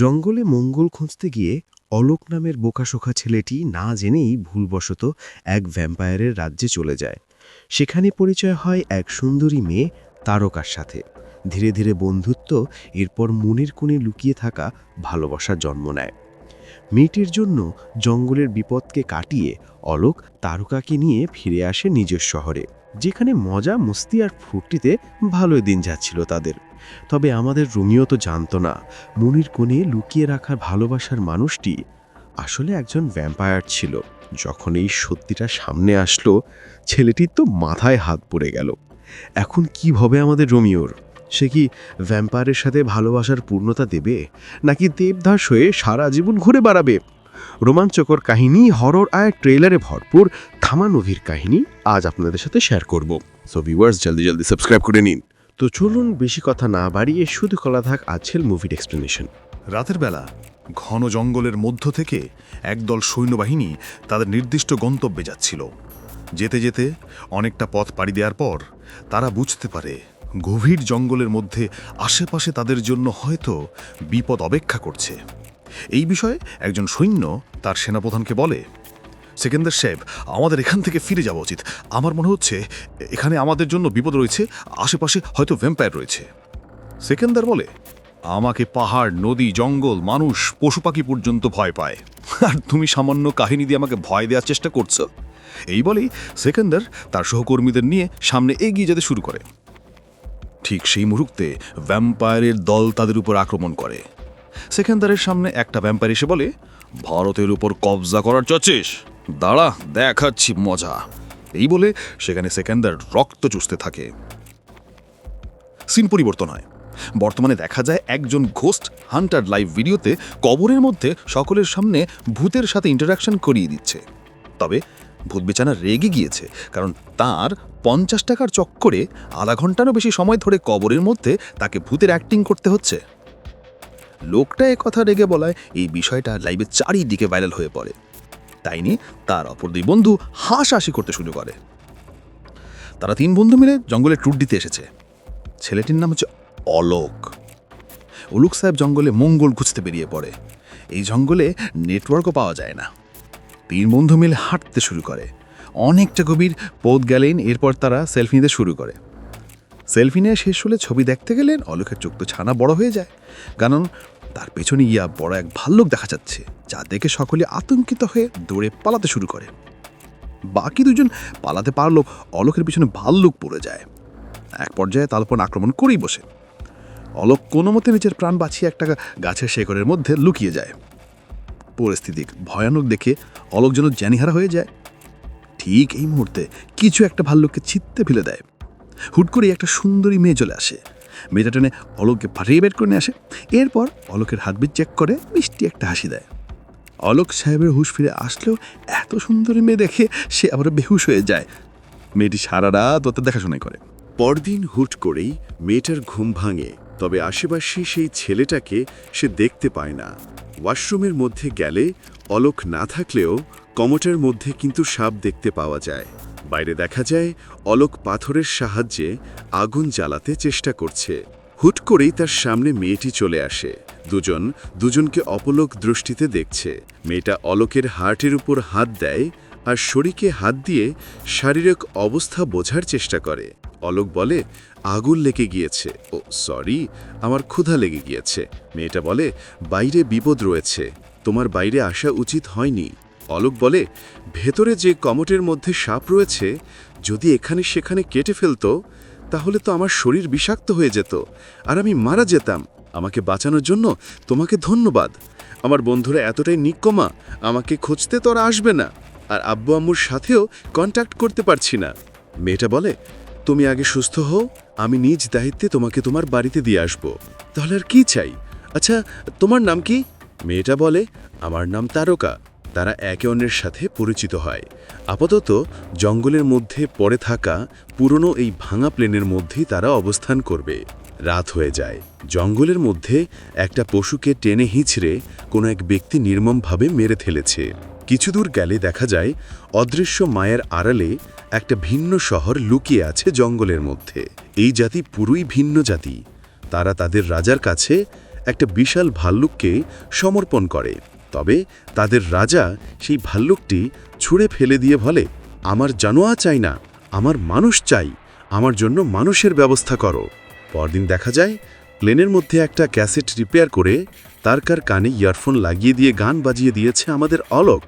জঙ্গলে মঙ্গল খুঁজতে গিয়ে অলোক নামের বোকাশোকা ছেলেটি না জেনেই ভুলবশত এক ভ্যাম্পায়ারের রাজ্যে চলে যায়। সেখানে পরিচয় হয় এক সুন্দরী মেয়ে তারকার সাথে। ধীরে ধীরে বন্ধুত্ব, এরপর মনের কোণে লুকিয়ে থাকা ভালোবাসার জন্ম নেয়। মেয়েটির জন্য জঙ্গলের বিপদকে কাটিয়ে অলোক তারকাকে নিয়ে ফিরে আসে নিজের শহরে, যেখানে মজা মস্তি আর ফুর্তিতে ভালোই দিন যাচ্ছিল তাদের। তবে আমাদের রোমিও তো জানতো না মনির কোণে লুকিয়ে রাখা ভালোবাসার মানুষটি আসলে একজন ভ্যাম্পায়ার ছিল। যখন এই সত্যিটা সামনে আসলো, ছেলেটির তো মাথায় হাত পড়ে গেল। এখন কি হবে আমাদের রোমিওর? সে কি ভ্যাম্পায়ারের সাথে ভালোবাসার পূর্ণতা দেবে, নাকি দেবদাস হয়ে সারা জীবন ঘুরে বেড়াবে? রোমাঞ্চকর কাহিনী, হরর আর ট্রেলারে ভরপুর থামানোভির কাহিনী আজ আপনাদের সাথে শেয়ার করব। সো ভিউয়ার্স, জলদি জলদি সাবস্ক্রাইব করে নিন। তো চলুন বেশি কথা না বাড়িয়ে শুধু কলা থাক আজকের মুভির এক্সপ্লেনেশন। রাতের বেলা ঘন জঙ্গলের মধ্য থেকে একদল সৈন্যবাহিনী তাদের নির্দিষ্ট গন্তব্যে যাচ্ছিল। যেতে যেতে অনেকটা পথ পাড়ি দেওয়ার পর তারা বুঝতে পারে গভীর জঙ্গলের মধ্যে আশেপাশে তাদের জন্য হয়তো বিপদ অপেক্ষা করছে। এই বিষয়ে একজন সৈন্য তার সেনাপ্রধানকে বলে, সেকেন্দার সাহেব, আমাদের এখান থেকে ফিরে যাওয়া উচিত। আমার মনে হচ্ছে এখানে আমাদের জন্য বিপদ রয়েছে, আশেপাশে হয়তো ভ্যাম্পায়ার রয়েছে। সেকেন্দার বলে, আমাকে পাহাড়, নদী, জঙ্গল, মানুষ, পশু পাখি পর্যন্ত ভয় পায়, আর তুমি সামান্য কাহিনী দিয়ে আমাকে ভয় দেওয়ার চেষ্টা করছো। এই বলেই সেকেন্দার তার সহকর্মীদের নিয়ে সামনে এগিয়ে যেতে শুরু করে। ঠিক সেই মুহূর্তে ভ্যাম্পায়ারের দল তাদের উপর আক্রমণ করে। সেকেন্দারের সামনে একটা ভ্যাম্পায়ার এসে বলে, ভারতের উপর কবজা করার চাচ্ছিস? দাঁড়া, দেখাচ্ছি মজা। এই বলে সেখানে সেকেন্দার রক্ত চুষতে থাকে। সিন পরিবর্তন হয়। বর্তমানে দেখা যায় একজন ঘোস্ট হান্টার লাইভ ভিডিওতে কবরের মধ্যে সকলের সামনে ভূতের সাথে ইন্টারাকশন করিয়ে দিচ্ছে। তবে ভূত বেচারা রেগে গিয়েছে, কারণ তার 50 টাকার চক্করে আধা ঘন্টারও বেশি সময় ধরে কবরের মধ্যে তাকে ভূতের অ্যাক্টিং করতে হচ্ছে। লোকটা কথা রেগে বলায় এই বিষয়টা লাইভে চারিদিকে ভাইরাল হয়ে পড়ে। তাই নিয়ে তার অপর দুই বন্ধু হাসাহাসি করতে শুরু করে। তারা 3 বন্ধু মিলে জঙ্গলে ট্যুর দিতে এসেছে। ছেলেটির নাম হচ্ছে অলোক। অলোক সাহেব জঙ্গলে মঙ্গল খুঁজতে বেরিয়ে পড়ে। এই জঙ্গলে নেটওয়ার্কও পাওয়া যায় না। 3 বন্ধু মিলে হাঁটতে শুরু করে। অনেকটা গভীর পথ গেলেন, এরপর তারা সেলফি নিতে শুরু করে। সেলফি নিয়ে শেষ হলে ছবি দেখতে গেলেন অলোকের চোখ তো ছানা বড় হয়ে যায়, কারণ তার পেছনে গিয়া বড় এক ভাল্লুক দেখা যাচ্ছে, যা দেখে সকলে আতঙ্কিত হয়ে দৌড়ে পালাতে শুরু করে। বাকি দুজন পালাতে পারলেও অলোকের পিছনে ভাল্লুক পড়ে যায়। এক পর্যায়ে তার উপর আক্রমণ করেই বসে। অলোক কোনো মতে নিজের প্রাণ বাঁচিয়ে একটা গাছের শেকড়ের মধ্যে লুকিয়ে যায়। পরিস্থিতি ভয়ানক দেখে অলোক যেন জ্ঞানীহারা হয়ে যায়। ঠিক এই মুহূর্তে কিছু একটা ভাল্লুককে ছিটতে ফেলে দেয়। হুট করে একটা সুন্দরী মেয়ে চলে আসে। মেয়েটা টেনে অলোককে ফাটিয়ে বের করে নিয়ে আসে। এরপর অলোকের হার্টবিট চেক করে মিষ্টি একটা হাসি দেয়। অলোক সাহেবের হুঁশ ফিরে আসলেও এত সুন্দরী মেয়ে দেখে সে আবার বেহুশ হয়ে যায়। মেয়েটি সারা রাত ওদের দেখাশোনাই করে। পরদিন হুট করেই মেয়েটার ঘুম ভাঙে, তবে আশেপাশে সেই ছেলেটাকে সে দেখতে পায় না। ওয়াশরুমের মধ্যে গেলে অলোক না থাকলেও কমোটের মধ্যে কিন্তু সাপ দেখতে পাওয়া যায়। বাইরে দেখা যায় অলোক পাথরের সাহায্যে আগুন জ্বালাতে চেষ্টা করছে। হুট করেই তার সামনে মেয়েটি চলে আসে। দুজনকে অপলক দৃষ্টিতে দেখছে। মেয়েটা অলোকের হার্টের উপর হাত দেয় আর শরীরে হাত দিয়ে শারীরিক অবস্থা বোঝার চেষ্টা করে। অলোক বলে, আগুন লেগে গিয়েছে। ও সরি, আমার ক্ষুধা লেগে গিয়েছে। মেয়েটা বলে, বাইরে বিপদ রয়েছে, তোমার বাইরে আসা উচিত হয়নি। অলোক বলে, ভেতরে যে কমোটের মধ্যে সাপ রয়েছে, যদি এখানে সেখানে কেটে ফেলতো তাহলে তো আমার শরীর বিষাক্ত হয়ে যেত আর আমি মারা যেতাম। আমাকে বাঁচানোর জন্য তোমাকে ধন্যবাদ। আমার বন্ধুরা এতটাই নিকম্মা, আমাকে খুঁজতে তোরা আসবে না, আর আব্বু আম্মুর সাথেও কন্ট্যাক্ট করতে পারছি না। মেয়েটা বলে, তুমি আগে সুস্থ হও, আমি নিজ দায়িত্বে তোমাকে তোমার বাড়িতে দিয়ে আসব। তাহলে আর কি চাই? আচ্ছা, তোমার নাম কি? মেয়েটা বলে, আমার নাম তারকা। তারা একে অন্যের সাথে পরিচিত হয়। আপাতত জঙ্গলের মধ্যে পড়ে থাকা পুরনো এই ভাঙা প্লেনের মধ্যেই তারা অবস্থান করবে। রাত হয়ে যায়। জঙ্গলের মধ্যে একটা পশুকে টেনে হিঁচড়ে কোনো এক ব্যক্তি নির্মমভাবে মেরে ফেলেছে। কিছু দূর গেলে দেখা যায় অদৃশ্য মায়ের আড়ালে একটা ভিন্ন শহর লুকিয়ে আছে জঙ্গলের মধ্যে। এই জাতি পুরোই ভিন্ন জাতি। তারা তাদের রাজার কাছে একটা বিশাল ভাল্লুককে সমর্পণ করে। তবে তাদের রাজা সেই ভাল্লুকটি ছুঁড়ে ফেলে দিয়ে বলে, আমার জানোয়া চাই না, আমার মানুষ চাই, আমার জন্য মানুষের ব্যবস্থা করো। পরদিন দেখা যায় প্লেনের মধ্যে একটা ক্যাসেট রিপেয়ার করে তারকার কানে ইয়ারফোন লাগিয়ে দিয়ে গান বাজিয়ে দিয়েছে আমাদের অলোক।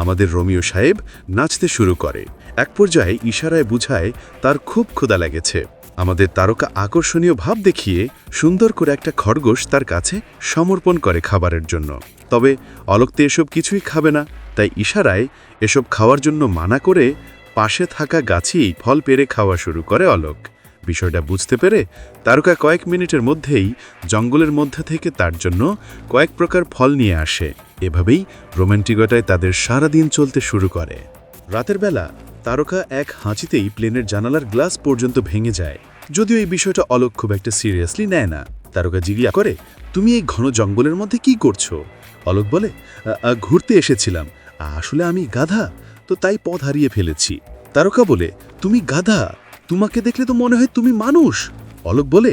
আমাদের রোমিও সাহেব নাচতে শুরু করে। এক পর্যায়ে ইশারায় বুঝায় তার খুব ক্ষুধা লেগেছে। আমাদের তারকা আকর্ষণীয় ভাব দেখিয়ে সুন্দর করে একটা খরগোশ তার কাছে সমর্পণ করে খাবারের জন্য। তবে অলোক তো এসব কিছুই খাবে না, তাই ইশারায় এসব খাওয়ার জন্য মানা করে পাশে থাকা গাছেই ফল পেড়ে খাওয়া শুরু করে অলোক। বিষয়টা বুঝতে পেরে তারকা কয়েক মিনিটের মধ্যেই জঙ্গলের মধ্যে থেকে তার জন্য কয়েক প্রকার ফল নিয়ে আসে। এভাবেই রোম্যান্টিকতায় তাদের সারা দিন চলতে শুরু করে। রাতের বেলা তারকা এক হাঁচিতেই প্লেনের জানালার গ্লাস পর্যন্ত ভেঙে যায়। যদিও এই বিষয়টা অলোক খুব একটা সিরিয়াসলি নেয় না। তারকা জিজ্ঞাসা করে, তুমি এই ঘন জঙ্গলের মধ্যে কি করছো? অলোক বলে, ঘুরতে এসেছিলাম, আসলে আমি গাধা, তো তাই পথ হারিয়ে ফেলেছি। তারকা বলে, তুমি গাধা? তোমাকে দেখলে তো মনে হয় তুমি মানুষ। অলোক বলে,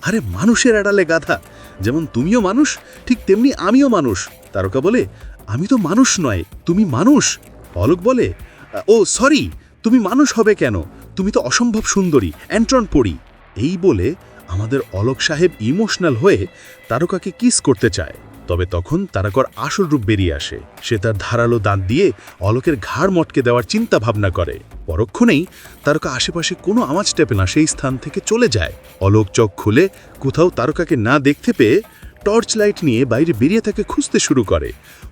আরে মানুষের আড়ালে গাধা, যেমন তুমিও মানুষ ঠিক তেমনি আমিও মানুষ। তারকা বলে, আমি তো মানুষ নয়, তুমি মানুষ। অলোক বলে, ও সরি, তুমি মানুষ হবে কেন? তুমি তো অসম্ভব সুন্দরী, অ্যান্ট্রন পড়ি। এই বলে আমাদের অলোক সাহেব ইমোশনাল হয়ে তারকাকে কিস করতে চায়। তবে তখন তারকার আসল রূপ বেরিয়ে আসে। সে তার ধারালো দাঁত দিয়ে অলোকের ঘাড় মটকে দেওয়ার চিন্তা ভাবনা করে। পরক্ষণেই তারকা আশেপাশে কোনো আওয়াজ টেপে না সেই স্থান থেকে চলে যায়। অলোক চোখ খুলে কোথাও তারকাকে না দেখতে পেয়ে টর্চ লাইট নিয়ে বাইরে বেরিয়ে তাকে খুঁজতে শুরু করে।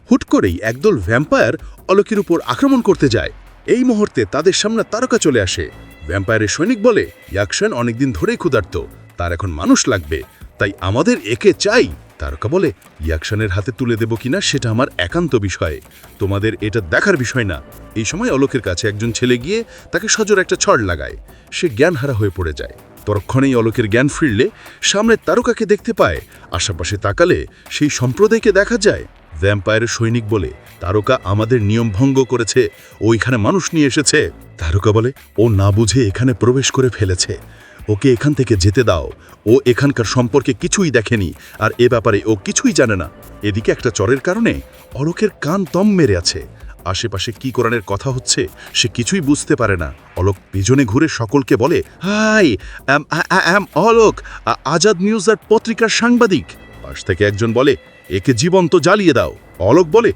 হুট করেই একদল ভ্যাম্পায়ার অলোকের উপর আক্রমণ করতে যায়। এই মুহূর্তে তাদের সামনে তারকা চলে আসে। ভ্যাম্পায়ারের সৈনিক বলে, ইয়াকশান অনেকদিন ধরেই ক্ষুধার্ত, তার এখন মানুষ লাগবে, তাই আমাদের একে চাই। তারকা বলে, ইয়াকশানের হাতে তুলে দেব কিনা সেটা আমার একান্ত বিষয়, তোমাদের এটা দেখার বিষয় না। এই সময় অলোকের কাছে একজন ছেলে গিয়ে তাকে সজোর একটা ছড় লাগায়। সে জ্ঞানহারা হয়ে পড়ে যায়। ততক্ষণেই অলোকের জ্ঞান ফিরলে সামনে তারকাকে দেখতে পায়। আশেপাশে তাকালে সেই সম্প্রদায়কে দেখা যায়। ভ্যাম্পায়ারের সৈনিক বলে, তারকা আমাদের নিয়ম ভঙ্গ করেছে, ও এখানে মানুষ নিয়ে এসেছে। তারকা বলে, ও না বুঝে এখানে প্রবেশ করে ফেলেছে, ওকে এখান থেকে যেতে দাও, ও এখানকার সম্পর্কে কিছুই দেখেনি, আর এ ব্যাপারে ও কিছুই জানে না। এদিকে একটা চরের কারণে অলোকের কান দম মেরে আছে। আশেপাশে কি কোরআনের কথা হচ্ছে সে কিছুই বুঝতে পারে না। অলোক পিছনে ঘুরে সকলকে বলে, hi, I Alok, Azad news আর পত্রিকার সাংবাদিক। পাশ থেকে একজন বলে, একে জীবন্ত জ্বালিয়ে দাও। অলোক বলে,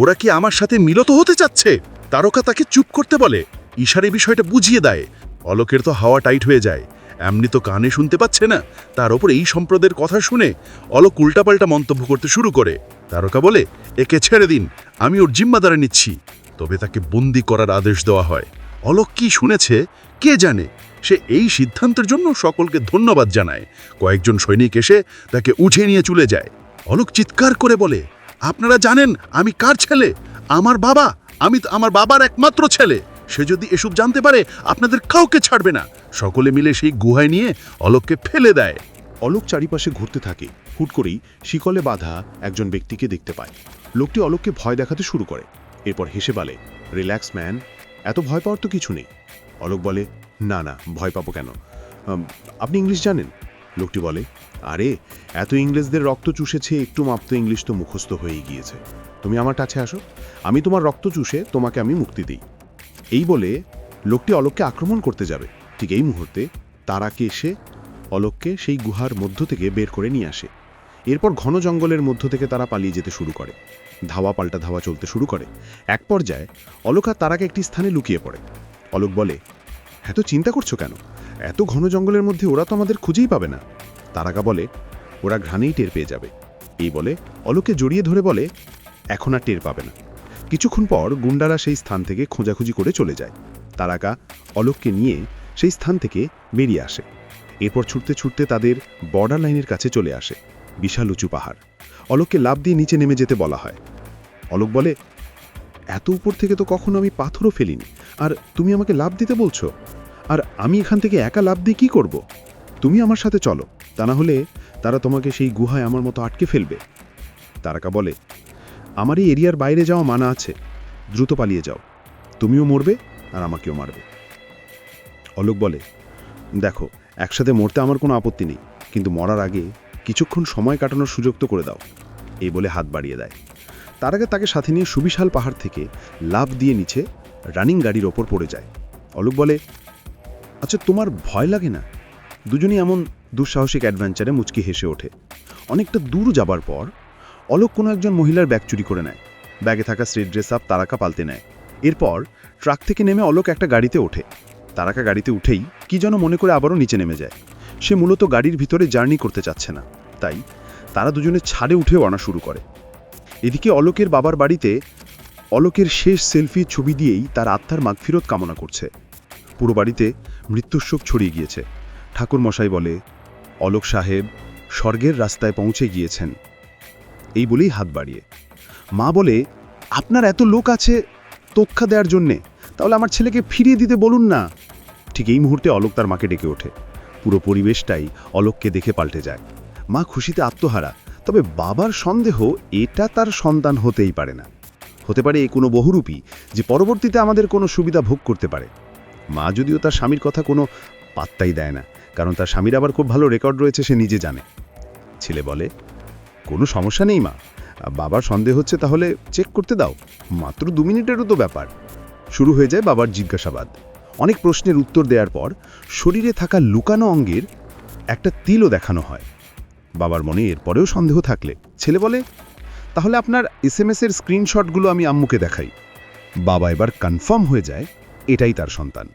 ওরা কি আমার সাথে মিলিত হতে চাচ্ছে? তারকা তাকে চুপ করতে বলে, ইশারে বিষয়টা বুঝিয়ে দেয়। অলোকের তো হাওয়া টাইট হয়ে যায়, এমনি তো কানে শুনতে পাচ্ছে না, তার ওপর এই সম্প্রদায়ের কথা শুনে অলোক উল্টাপাল্টা মন্তব্য করতে শুরু করে। তারকা বলে, একে ছেড়ে দিন, আমি ওর জিম্মাদারি নিচ্ছি। তবে তাকে বন্দি করার আদেশ দেওয়া হয়। অলোক কি শুনেছে কে জানে, সে এই সিদ্ধান্তের জন্য সকলকে ধন্যবাদ জানায়। কয়েকজন সৈনিক এসে তাকে উঠে নিয়ে চলে যায়। অলোক চিৎকার করে বলে, আপনারা জানেন আমি কার ছেলে? আমার বাবা, আমি আমার বাবার একমাত্র ছেলে। সে যদি এসব জানতে পারে আপনাদের কাউকে ছাড়বে না। সকলে মিলে সেই গুহায় নিয়ে অলোককে ফেলে দেয়। অলোক চারিপাশে ঘুরতে থাকে। হুট করেই শিকলে বাঁধা একজন ব্যক্তিকে দেখতে পায়। লোকটি অলোককে ভয় দেখাতে শুরু করে। এরপর হেসে বলে, রিল্যাক্স ম্যান, এত ভয় পাওয়ার তো কিছু নেই। অলোক বলে, না না, ভয় পাবো কেন? আপনি ইংলিশ জানেন? লোকটি বলে, আরে এত ইংরেজদের রক্ত চুষেছে, একটু মাপতো ইংলিশ তো মুখস্থ হয়েই গিয়েছে। তুমি আমার কাছে আসো, আমি তোমার রক্ত চুষে তোমাকে আমি মুক্তি দিই। এই বলে লোকটি অলোককে আক্রমণ করতে যাবে। ঠিক এই মুহূর্তে তারাকে এসে অলোককে সেই গুহার মধ্য থেকে বের করে নিয়ে আসে। এরপর ঘন জঙ্গলের মধ্য থেকে তারা পালিয়ে যেতে শুরু করে। ধাওয়া পাল্টা ধাওয়া চলতে শুরু করে। এক পর্যায়ে অলোক আর তারাকে একটি স্থানে লুকিয়ে পড়ে। অলোক বলে, এত চিন্তা করছো কেন? এত ঘন জঙ্গলের মধ্যে ওরা তো আমাদের খুঁজেই পাবে না। তারাকা বলে, ওরা ঘ্রাণেই টের পেয়ে যাবে। এই বলে অলোককে জড়িয়ে ধরে বলে, এখন আর টের পাবে না। কিছুক্ষণ পর গুন্ডারা সেই স্থান থেকে খোঁজাখুঁজি করে চলে যায়। তারাকা অলোককে নিয়ে সেই স্থান থেকে বেরিয়ে আসে। এরপর ছুটতে ছুটতে তাদের বর্ডার লাইনের কাছে চলে আসে। বিশাল উঁচু পাহাড়। অলোককে লাফ দিয়ে নিচে নেমে যেতে বলা হয়। অলোক বলে, এত উপর থেকে তো কখনো আমি পাথরও ফেলিনি, আর তুমি আমাকে লাফ দিতে বলছো? আর আমি এখান থেকে একা লাফ দিয়ে কী করব? তুমি আমার সাথে চলো, তা না হলে তারা তোমাকে সেই গুহায় আমার মতো আটকে ফেলবে। তারাকা বলে, আমার এই এরিয়ার বাইরে যাওয়া মানা আছে, দ্রুত পালিয়ে যাও, তুমিও মরবে আর আমাকেও মারবে। অলোক বলে, দেখো, একসাথে মরতে আমার কোনো আপত্তি নেই, কিন্তু মরার আগে কিছুক্ষণ সময় কাটানোর সুযোগ তো করে দাও এই বলে হাত বাড়িয়ে দেয়। তার আগে তাকে সাথে নিয়ে সুবিশাল পাহাড় থেকে লাফ দিয়ে নিচে রানিং গাড়ির ওপর পড়ে যায়। অলোক বলে, আচ্ছা তোমার ভয় লাগে না? দুজনই এমন দুঃসাহসিক অ্যাডভেঞ্চারে মুচকি হেসে ওঠে। অনেকটা দূর যাবার পর অলোক কোনো একজন মহিলার ব্যাগ চুরি করে নেয়। ব্যাগে থাকা স্ট্রেট ড্রেস আপ তারাকা পাল্টে নেয়। এরপর ট্রাক থেকে নেমে অলোক একটা গাড়িতে ওঠে। তারাকা গাড়িতে উঠেই কি যেন মনে করে আবারও নিচে নেমে যায়। সে মূলত গাড়ির ভিতরে জার্নি করতে চাচ্ছে না, তাই তারা দুজনে ছাদে উঠেও আনা শুরু করে। এদিকে অলোকের বাবার বাড়িতে অলোকের শেষ সেলফি ছবি দিয়েই তার আত্মার মাগফিরত কামনা করছে। পুরো বাড়িতে মৃত্যুর শোক ছড়িয়ে গিয়েছে। ঠাকুর মশাই বলে, অলোক সাহেব স্বর্গের রাস্তায় পৌঁছে গিয়েছেন, এই বলেই হাত বাড়িয়ে। মা বলে, আপনার এত লোক আছে তোক্ষা দেওয়ার জন্যে, তাহলে আমার ছেলেকে ফিরিয়ে দিতে বলুন না। ঠিক এই মুহূর্তে অলোক তার মাকে ডেকে ওঠে। পুরো পরিবেশটাই অলোককে দেখে পাল্টে যায়। মা খুশিতে আত্মহারা, তবে বাবার সন্দেহ এটা তার সন্তান হতেই পারে না। হতে পারে এ কোনো বহুরূপী যে পরবর্তীতে আমাদের কোনো সুবিধা ভোগ করতে পারে। মা যদিও তার স্বামীর কথা কোনো পাত্তাই দেয় না, কারণ তার স্বামীর আবার খুব ভালো রেকর্ড রয়েছে, সে নিজে জানে। ছেলে বলে, কোনো সমস্যা নেই মা, বাবার সন্দেহ হচ্ছে তাহলে চেক করতে দাও, মাত্র 2 মিনিটেরও তো ব্যাপার। শুরু হয়ে যায় বাবার জিজ্ঞাসাবাদ। অনেক প্রশ্নের উত্তর দেওয়ার পর শরীরে থাকা লুকানো অঙ্গের একটা তিলও দেখানো হয়। বাবার মনে এরপরেও সন্দেহ থাকলে ছেলে বলে, তাহলে আপনার SMS-এর স্ক্রিনশটগুলো আমি আম্মুকে দেখাই। বাবা এবার কনফার্ম হয়ে যায় এটাই তার সন্তান।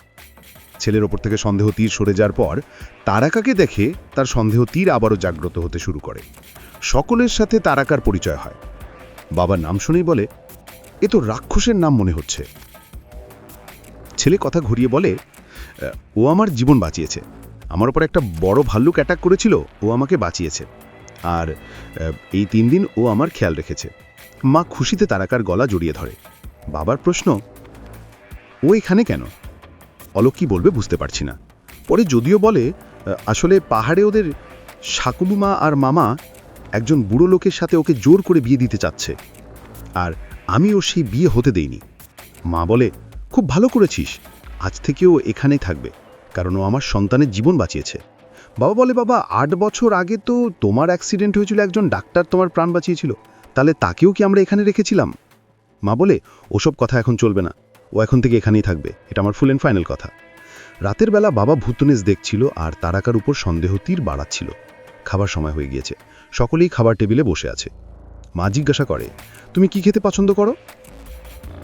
ছেলের ওপর থেকে সন্দেহ তীর সরে যাওয়ার পর তারাকাকে দেখে তার সন্দেহ তীর আবারও জাগ্রত হতে শুরু করে। সকলের সাথে তারাকার পরিচয় হয়। বাবার নাম শুনেই বলে, এ তো রাক্ষসের নাম মনে হচ্ছে। ছেলে কথা ঘুরিয়ে বলে, ও আমার জীবন বাঁচিয়েছে, আমার ওপর একটা বড় ভাল্লুক অ্যাটাক করেছিল, ও আমাকে বাঁচিয়েছে, আর এই 3 দিন ও আমার খেয়াল রেখেছে। মা খুশিতে তারাকার গলা জড়িয়ে ধরে। বাবার প্রশ্ন, ও এখানে কেন? অলোক কি বলবে বুঝতে পারছি না। পরে যদিও বলে, আসলে পাহাড়ে ওদের শাকুমা আর মামা একজন বুড়ো লোকের সাথে ওকে জোর করে বিয়ে দিতে চাচ্ছে, আর আমিও সেই বিয়ে হতে দেইনি। মা বলে, খুব ভালো করেছিস, আজ থেকেও এখানেই থাকবে, কারণ ও আমার সন্তানের জীবন বাঁচিয়েছে। বাবা বলে, বাবা 8 বছর আগে তো তোমার অ্যাক্সিডেন্ট হয়েছিল, একজন ডাক্তার তোমার প্রাণ বাঁচিয়েছিল, তাহলে তাকেও কি আমরা এখানে রেখেছিলাম? মা বলে, ওসব কথা এখন চলবে না, ও এখন থেকে এখানেই থাকবে, এটা আমার ফুল অ্যান্ড ফাইনাল কথা। রাতের বেলা বাবা ভূতনেস দেখছিল আর তারাকার উপর সন্দেহ তীর বাড়াচ্ছিল। খাবার সময় হয়ে গিয়েছে, সকলেই খাবার টেবিলে বসে আছে। মা জিজ্ঞাসা করে, তুমি কি খেতে পছন্দ করো?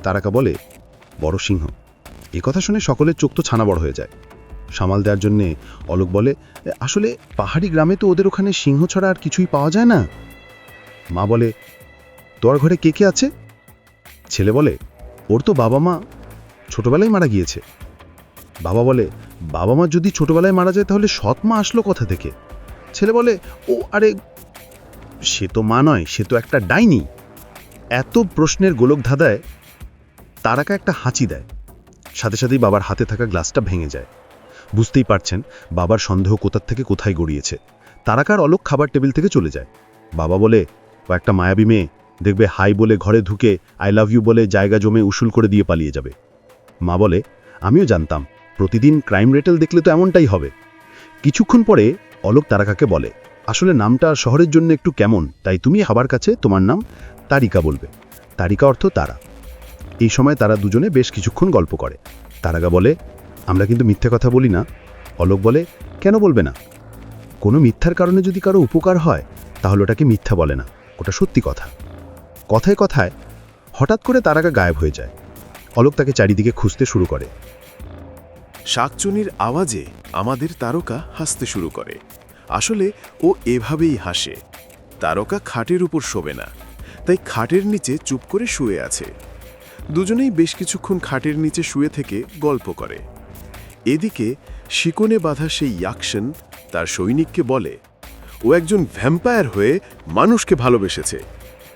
তারাকা বলে, বড় সিংহ। এ কথা শুনে সকলের চোখ তো ছানা বড় হয়ে যায়। সামাল দেওয়ার জন্যে অলোক বলে, আসলে পাহাড়ি গ্রামে তো ওদের ওখানে সিংহ ছাড়া আর কিছুই পাওয়া যায় না। মা বলে, তোর ঘরে কে কে আছে? ছেলে বলে, ওর তো বাবা মা ছোটবেলায় মারা গিয়েছে। বাবা বলে, বাবা মা যদি ছোটবেলায় মারা যায় তাহলে সৎ মা আসলো কোথা থেকে? ছেলে বলে, ও আরে সে তো মা নয়, সে তো একটা ডাইনি। এত প্রশ্নের গোলক ধাঁধায় তারাকা একটা হাঁচি দেয়, সাথে সাথেই বাবার হাতে থাকা গ্লাসটা ভেঙে যায়। বুঝতেই পারছেন বাবার সন্দেহ কোথার থেকে কোথায় গড়িয়েছে। তারাকার অলোক খাবার টেবিল থেকে চলে যায়। বাবা বলে, ও একটা মায়াবী মেয়ে, দেখবে হাই বলে ঘরে ঢুকে আই লাভ ইউ বলে জায়গা জমে উসুল করে দিয়ে পালিয়ে যাবে। মা বলে, আমিও জানতাম, প্রতিদিন ক্রাইম রেটেল দেখলে তো এমনটাই হবে। কিছুক্ষণ পরে অলোক তারাকাকে বলে, আসলে নামটা শহরের জন্য একটু কেমন, তাই তুমি সবার কাছে তোমার নাম তারিকা বলবে। তারিকা অর্থ তারা। এই সময় তারা দুজনে বেশ কিছুক্ষণ গল্প করে। তারাকা বলে, আমরা কিন্তু মিথ্যে কথা বলি না। অলোক বলে, কেন বলবে না? কোনো মিথ্যার কারণে যদি কারো উপকার হয় তাহলে ওটাকে মিথ্যা বলে না, ওটা সত্যি কথা। কথায় কথায় হঠাৎ করে তারাকা গায়েব হয়ে যায়। অলোক তাকে চারিদিকে খুঁজতে শুরু করে। শাকচুনির আওয়াজে আমাদের তারকা হাসতে শুরু করে। আসলে ও এভাবেই হাসে। তারকা খাটের উপর শোবে না, তাই খাটের নিচে চুপ করে শুয়ে আছে। দুজনেই বেশ কিছুক্ষণ খাটের নিচে শুয়ে থেকে গল্প করে। এদিকে শিকনে বাঁধা সেই ইয়াকশন তার সৈনিককে বলে, ও একজন ভ্যাম্পায়ার হয়ে মানুষকে ভালোবেসেছে,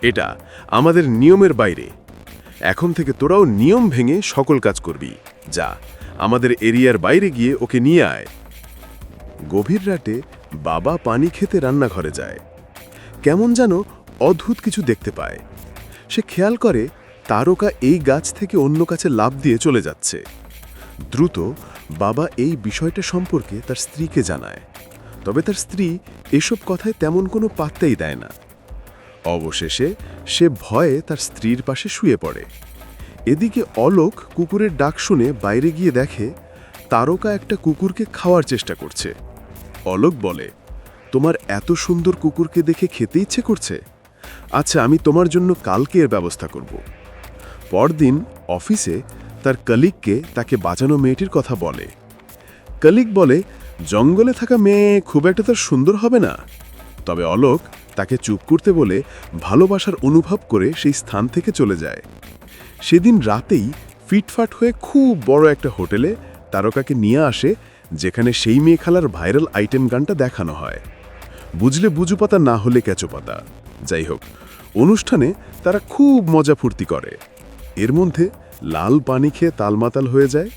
এটা আমাদের নিয়মের বাইরে। এখন থেকে তোরাও নিয়ম ভেঙে সকল কাজ করবি, যা আমাদের এরিয়ার বাইরে গিয়ে ওকে নিয়ে আয়। গভীর রাতে বাবা পানি খেতে রান্নাঘরে যায়। কেমন যেন অদ্ভুত কিছু দেখতে পায়। সে খেয়াল করে তারকা এই গাছ থেকে অন্য কাছে লাফ দিয়ে চলে যাচ্ছে। দ্রুত বাবা এই বিষয়টা সম্পর্কে তার স্ত্রীকে জানায়। তবে তার স্ত্রী এসব কথায় তেমন কোনো পাত্তাই দেয় না। অবশেষে সে ভয়ে তার স্ত্রীর পাশে শুয়ে পড়ে। এদিকে অলোক কুকুরের ডাক শুনে বাইরে গিয়ে দেখে তারকা একটা কুকুরকে খাওয়ার চেষ্টা করছে। অলোক বলে, তোমার এত সুন্দর কুকুরকে দেখে খেতে ইচ্ছে করছে? আচ্ছা, আমি তোমার জন্য কালকে এর ব্যবস্থা করব। পরদিন অফিসে তার কলিগকে তাকে বাঁচানো মেয়েটির কথা বলে। কলিগ বলে, জঙ্গলে থাকা মেয়ে খুব একটা তার সুন্দর হবে না। তবে অলোক তাকে চুপ করতে বলে ভালোবাসার অনুভব করে সেই স্থান থেকে চলে যায়। সেদিন রাতেই ফিটফাট হয়ে খুব বড় একটা হোটেলে তারকাকে নিয়ে আসে, যেখানে সেই মেয়ে খেলার ভাইরাল আইটেম গানটা দেখানো হয়। বুঝলে বুঝু পাতা, না হলে কেঁচো পাতা। যাই হোক, অনুষ্ঠানে তারা খুব মজা ফুর্তি করে। এর মধ্যে লাল পানি খেয়ে তালমাতাল হয়ে যায়।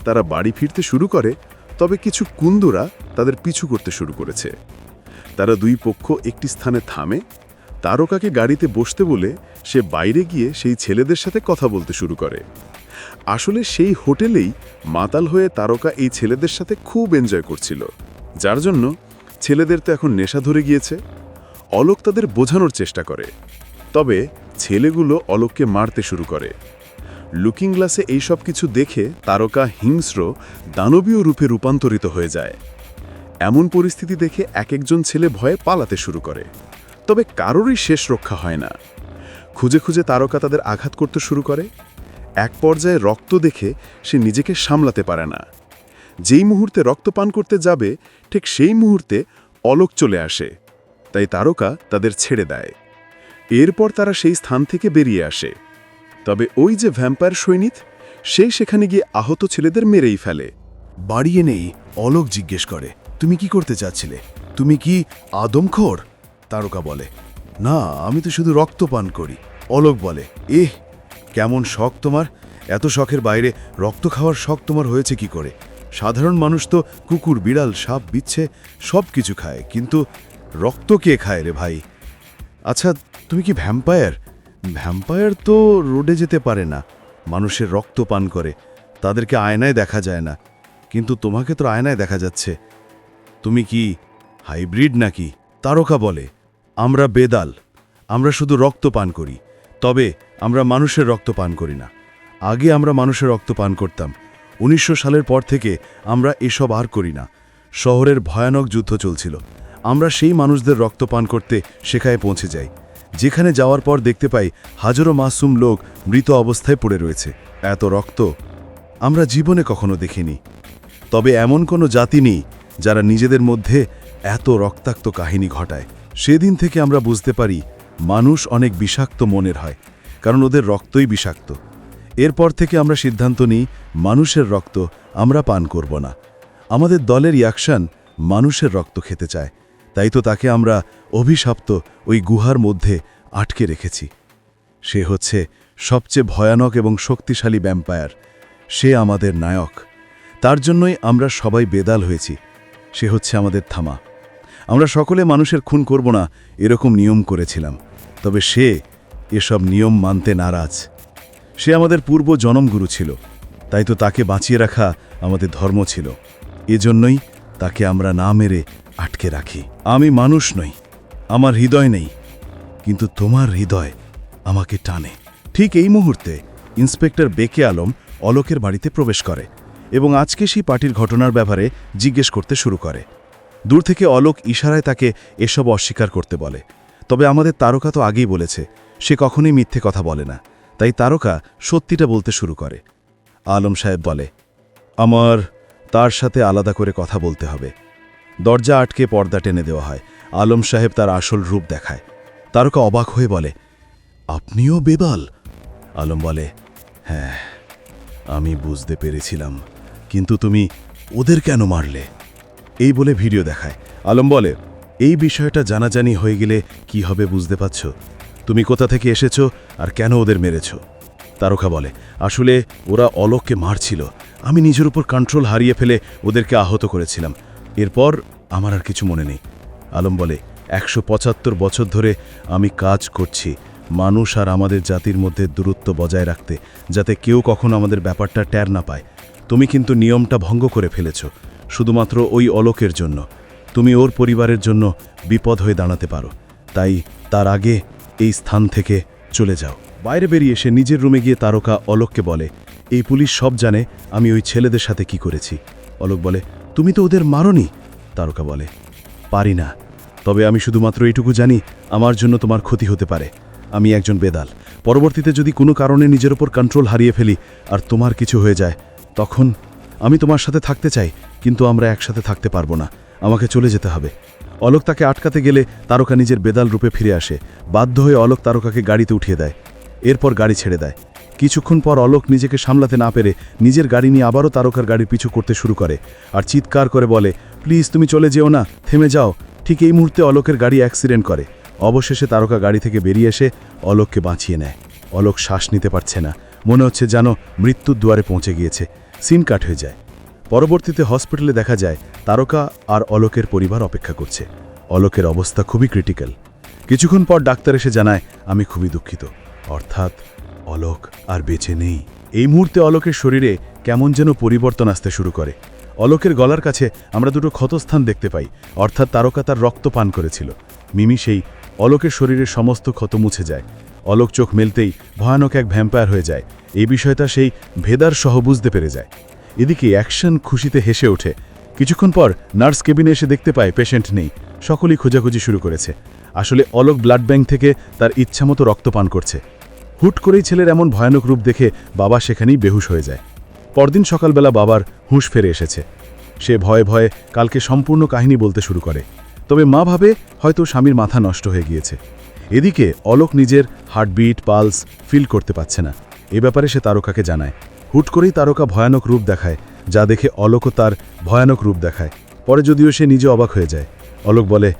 তারা বাড়ি ফিরতে শুরু করে, তবে কিছু কুন্দুরা তাদের পিছু করতে শুরু করেছে। তারা দুই পক্ষ একটি স্থানে থামে। তারকাকে গাড়িতে বসতে বলে সে বাইরে গিয়ে সেই ছেলেদের সাথে কথা বলতে শুরু করে। আসলে সেই হোটেলেই মাতাল হয়ে তারকা এই ছেলেদের সাথে খুব এনজয় করছিল, যার জন্য ছেলেদের তো এখন নেশা ধরে গিয়েছে। অলোক তাদের বোঝানোর চেষ্টা করে, তবে ছেলেগুলো অলোককে মারতে শুরু করে। লুকিং গ্লাসে এই সব কিছু দেখে তারকা হিংস্র দানবীয় রূপে রূপান্তরিত হয়ে যায়। এমন পরিস্থিতি দেখে এক একজন ছেলে ভয়ে পালাতে শুরু করে, তবে কারোরই শেষ রক্ষা হয় না। খুঁজে খুঁজে তারকা তাদের আঘাত করতে শুরু করে। এক পর্যায়ে রক্ত দেখে সে নিজেকে সামলাতে পারে না। যেই মুহূর্তে রক্ত পান করতে যাবে, ঠিক সেই মুহূর্তে অলোক চলে আসে, তাই তারকা তাদের ছেড়ে দেয়। এরপর তারা সেই স্থান থেকে বেরিয়ে আসে। তবে ওই যে ভ্যাম্পায়ার সৈনিক, সেই সেখানে গিয়ে আহত ছেলেদের মেরেই ফেলে। বাড়িয়ে নেই, অলোক জিজ্ঞেস করে, তুমি কি করতে চাচ্ছিলে? তুমি কি আদমখোর? তারকা বলে, না, আমি তো শুধু রক্ত পান করি। অলোক বলে, কেমন শখ তোমার! এত শখের বাইরে রক্ত খাওয়ার শখ তোমার হয়েছে কি করে? সাধারণ মানুষ তো কুকুর, বিড়াল, সাপ, বিচ্ছে সব কিছু খায়, কিন্তু রক্ত কে খায় রে ভাই? আচ্ছা, তুমি কি ভ্যাম্পায়ার? ভ্যাম্পায়ার তো রোডে যেতে পারে না, মানুষের রক্ত পান করে, তাদেরকে আয়নায় দেখা যায় না, কিন্তু তোমাকে তো আয়নায় দেখা যাচ্ছে। তুমি কি হাইব্রিড নাকি? তারকা বলে, আমরা বেদাল, আমরা শুধু রক্ত পান করি, তবে আমরা মানুষের রক্ত পান করি না। আগে আমরা মানুষের রক্ত পান করতাম, 1900 সালের পর থেকে আমরা এসব আর করি না। শহরের ভয়ানক যুদ্ধ চলছিল, আমরা সেই মানুষদের রক্ত পান করতে সেখানে পৌঁছে যাই, যেখানে যাওয়ার পর দেখতে পাই হাজারো মাসুম লোক মৃত অবস্থায় পড়ে রয়েছে। এত রক্ত আমরা জীবনে কখনো দেখিনি। তবে এমন কোনো জাতি নেই যারা নিজেদের মধ্যে এত রক্তাক্ত কাহিনী ঘটায়। সেদিন থেকে আমরা বুঝতে পারি মানুষ অনেক বিষাক্ত মনের হয়, কারণ ওদের রক্তই বিষাক্ত। এরপর থেকে আমরা সিদ্ধান্ত নিই মানুষের রক্ত আমরা পান করব না। আমাদের দলের ইয়াকশান মানুষের রক্ত খেতে চায়, তাই তো তাকে আমরা অভিশপ্ত ওই গুহার মধ্যে আটকে রেখেছি। সে হচ্ছে সবচেয়ে ভয়ানক এবং শক্তিশালী ভ্যাম্পায়ার। সে আমাদের নায়ক, তার জন্যই আমরা সবাই বেদাল হয়েছি। সে হচ্ছে আমাদের থামা। আমরা সকলে মানুষের খুন করব না এরকম নিয়ম করেছিলাম, তবে সে এসব নিয়ম মানতে নারাজ। সে আমাদের পূর্ব জনমগুরু ছিল, তাই তো তাকে বাঁচিয়ে রাখা আমাদের ধর্ম ছিল। এজন্যই তাকে আমরা না মেরে আটকে রাখি। আমি মানুষ নই, আমার হৃদয় নেই, কিন্তু তোমার হৃদয় আমাকে টানে। ঠিক এই মুহূর্তে ইন্সপেক্টর বেকে আলম অলোকের বাড়িতে প্রবেশ করে এবং আজকে সেই পার্টির ঘটনার ব্যাপারে জিজ্ঞেস করতে শুরু করে। দূর থেকে অলোক ইশারায় তাকে এসব অস্বীকার করতে বলে, তবে আমাদের তারকা তো আগেই বলেছে সে কখনোই মিথ্যে কথা বলে না, তাই তারকা সত্যিটা বলতে শুরু করে। আলম সাহেব বলে, আমার তার সাথে আলাদা করে কথা বলতে হবে। দরজা আটকে পর্দা টেনে দেওয়া হয়। আলম সাহেব তার আসল রূপ দেখায়। তারকা অবাক হয়ে বলে, আপনিও বেবাল? আলম বলে, হ্যাঁ, আমি বুঝতে পেরেছিলাম, কিন্তু তুমি ওদের কেন মারলে? এই বলে ভিডিও দেখায়। আলম বলে, এই বিষয়টা জানাজানি হয়ে গেলে কি হবে বুঝতে পারছ? তুমি কোথা থেকে এসেছো আর কেন ওদের মেরেছ? তারকা বলে, আসলে ওরা অলোককে মারছিল, আমি নিজের উপর কন্ট্রোল হারিয়ে ফেলে ওদেরকে আহত করেছিলাম, এরপর আমার আর কিছু মনে নেই। আলম বলে, 175 বছর ধরে আমি কাজ করছি মানুষ আর আমাদের জাতির মধ্যে দূরত্ব বজায় রাখতে, যাতে কেউ কখনো আমাদের ব্যাপারটা টের না পায়। তুমি কিন্তু নিয়মটা ভঙ্গ করে ফেলেছ, শুধুমাত্র ওই অলোকের জন্য। তুমি ওর পরিবারের জন্য বিপদ হয়ে দাঁড়াতে পারো, তাই তার আগে এই স্থান থেকে চলে যাও। বাইরে বেরিয়ে সে নিজের রুমে গিয়ে তারকা অলোককে বলে, এই পুলিশ সব জানে আমি ওই ছেলেদের সাথে কি করেছি। অলোক বলে, তুমি তো ওদের মারোনি। তারকা বলে, পারি না, তবে আমি শুধুমাত্র এইটুকু জানি আমার জন্য তোমার ক্ষতি হতে পারে। আমি একজন বেদাল, পরবর্তীতে যদি কোনো কারণে নিজের ওপর কন্ট্রোল হারিয়ে ফেলি আর তোমার কিছু হয়ে যায়, তখন আমি তোমার সাথে থাকতে চাই, কিন্তু আমরা একসাথে থাকতে পারবো না, আমাকে চলে যেতে হবে। অলোক তাকে আটকাতে গেলে তারকা নিজের বেদাল রূপে ফিরে আসে। বাধ্য হয়ে অলোক তারকাকে গাড়িতে উঠিয়ে দেয়, এরপর গাড়ি ছেড়ে দেয়। কিছুক্ষণ পর অলোক নিজেকে সামলাতে না পেরে নিজের গাড়ি নিয়ে আবারও তারকার গাড়ির পিছু করতে শুরু করে আর চিৎকার করে বলে, প্লিজ তুমি চলে যেও না, থেমে যাও। ঠিক এই মুহূর্তে অলোকের গাড়ি অ্যাক্সিডেন্ট করে। অবশেষে তারকা গাড়ি থেকে বেরিয়ে এসে অলোককে বাঁচিয়ে নেয়। অলোক শ্বাস নিতে পারছে না, মনে হচ্ছে যেন মৃত্যুর দুয়ারে পৌঁছে গিয়েছে। সিন কাট হয়ে যায়। পরবর্তীতে হসপিটালে দেখা যায় তারকা আর অলোকের পরিবার অপেক্ষা করছে। অলোকের অবস্থা খুবই ক্রিটিক্যাল। কিছুক্ষণ পর ডাক্তার এসে জানায়, আমি খুবই দুঃখিত, অর্থাৎ অলোক আর বেঁচে নেই। এই মুহূর্তে অলোকের শরীরে কেমন যেন পরিবর্তন আসতে শুরু করে। অলোকের গলার কাছে আমরা দুটো ক্ষতস্থান দেখতে পাই, অর্থাৎ তারকা তার রক্ত পান করেছিল। মিমি সেই অলোকের শরীরের সমস্ত ক্ষত মুছে যায়। অলোক চোখ মেলতেই ভয়ানক এক ভ্যাম্পায়ার হয়ে যায়। এই বিষয়টা সেই ভেদার সহ বুঝতে পেরে যায়। এদিকে অ্যাকশন খুশিতে হেসে ওঠে। কিছুক্ষণ পর নার্স কেবিনে এসে দেখতে পায় পেশেন্ট নেই। সকলেই খোঁজাখুঁজি শুরু করেছে। আসলে অলোক ব্লাড ব্যাংক থেকে তার ইচ্ছামতো রক্ত পান করছে। হুট করেই ছেলের এমন ভয়ানক রূপ দেখে বাবা সেখানেই বেহুশ হয়ে যায়। পরদিন সকালবেলা বাবার হুঁশ ফিরে এসেছে। সে ভয়ে ভয়ে কালকে সম্পূর্ণ কাহিনী বলতে শুরু করে। তবে মা ভাবে হয়তো স্বামীর মাথা নষ্ট হয়ে গিয়েছে। এদিকে অলোক নিজের হার্টবিট পালস ফিল করতে পারছে না। এ ব্যাপারে সে তারকাকে জানায়। হুট করেই তারকা ভয়ানক রূপ দেখায়, যা দেখে অলোকও তার ভয়ানক রূপ দেখায়। পরে যদিও সে নিজে অবাক হয়ে যায়। অলোক বলে,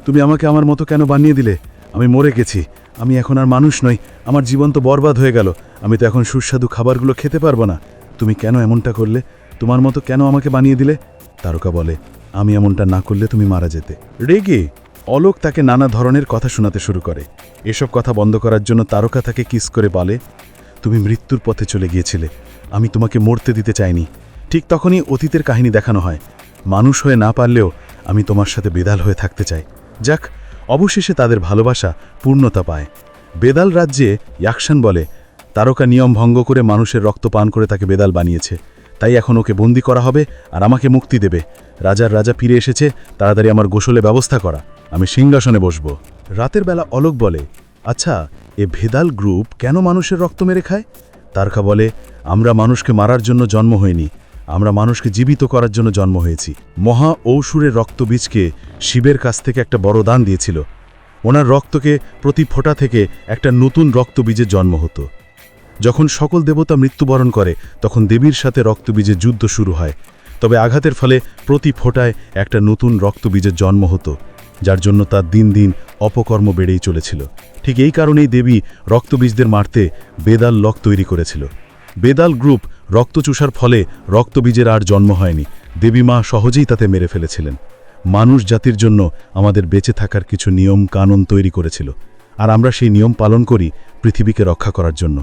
তুমি আমাকে আমার মতো কেন বানিয়ে দিলে? আমি মরে গেছি, আমি এখন আর মানুষ নই, আমার জীবন তো বরবাদ হয়ে গেল, আমি তো এখন সুস্বাদু খাবারগুলো খেতে পারবো না। তুমি কেন এমনটা করলে? তোমার মতো কেন আমাকে বানিয়ে দিলে? তারকা বলে, আমি এমনটা না করলে তুমি মারা যেতে। রেগে অলোক তাকে নানা ধরনের কথা শোনাতে শুরু করে। এসব কথা বন্ধ করার জন্য তারকা তাকে কিস করে বলে, তুমি মৃত্যুর পথে চলে গিয়েছিলে, আমি তোমাকে মরতে দিতে চাইনি। ঠিক তখনই অতীতের কাহিনী দেখানো হয়। মানুষ হয়ে না পারলেও আমি তোমার সাথে বেদাল হয়ে থাকতে চাই। যাক, অবশেষে তাদের ভালোবাসা পূর্ণতা পায়। বেদাল রাজ্যে ইয়াকশান বলে, তারকা নিয়ম ভঙ্গ করে মানুষের রক্ত পান করে তাকে বেদাল বানিয়েছে, তাই এখন ওকে বন্দি করা হবে আর আমাকে মুক্তি দেবে। রাজার রাজা ফিরে এসেছে, তাড়াতাড়ি আমার গোসলে ব্যবস্থা করা, আমি সিংহাসনে বসব। রাতের বেলা অলোক বলে, আচ্ছা, এ ভেদাল গ্রুপ কেন মানুষের রক্ত মেরে খায়? তারকা বলে, আমরা মানুষকে মারার জন্য জন্ম হইনি, আমরা মানুষকে জীবিত করার জন্য জন্ম হয়েছি। মহা ঔষুরের রক্তবীজকে শিবের কাছ থেকে একটা বড় দান দিয়েছিল। ওনার রক্তকে প্রতি ফোঁটা থেকে একটা নতুন রক্তবীজের জন্ম হতো। যখন সকল দেবতা মৃত্যুবরণ করে তখন দেবীর সাথে রক্তবীজের যুদ্ধ শুরু হয়। তবে আঘাতের ফলে প্রতি ফোঁটায় একটা নতুন রক্তবীজের জন্ম হতো, যার জন্য তার দিন দিন অপকর্ম বেড়েই চলেছিল। ঠিক এই কারণেই দেবী রক্তবীজদের মারতে বেদাল লক তৈরি করেছিল। বেদাল গ্রুপ রক্ত চুষার ফলে রক্তবীজের আর জন্ম হয়নি, দেবী মা সহজেই তাতে মেরে ফেলেছিলেন। মানুষ জাতির জন্য আমাদের বেঁচে থাকার কিছু নিয়ম কানুন তৈরি করেছিল, আর আমরা সেই নিয়ম পালন করি পৃথিবীকে রক্ষা করার জন্য।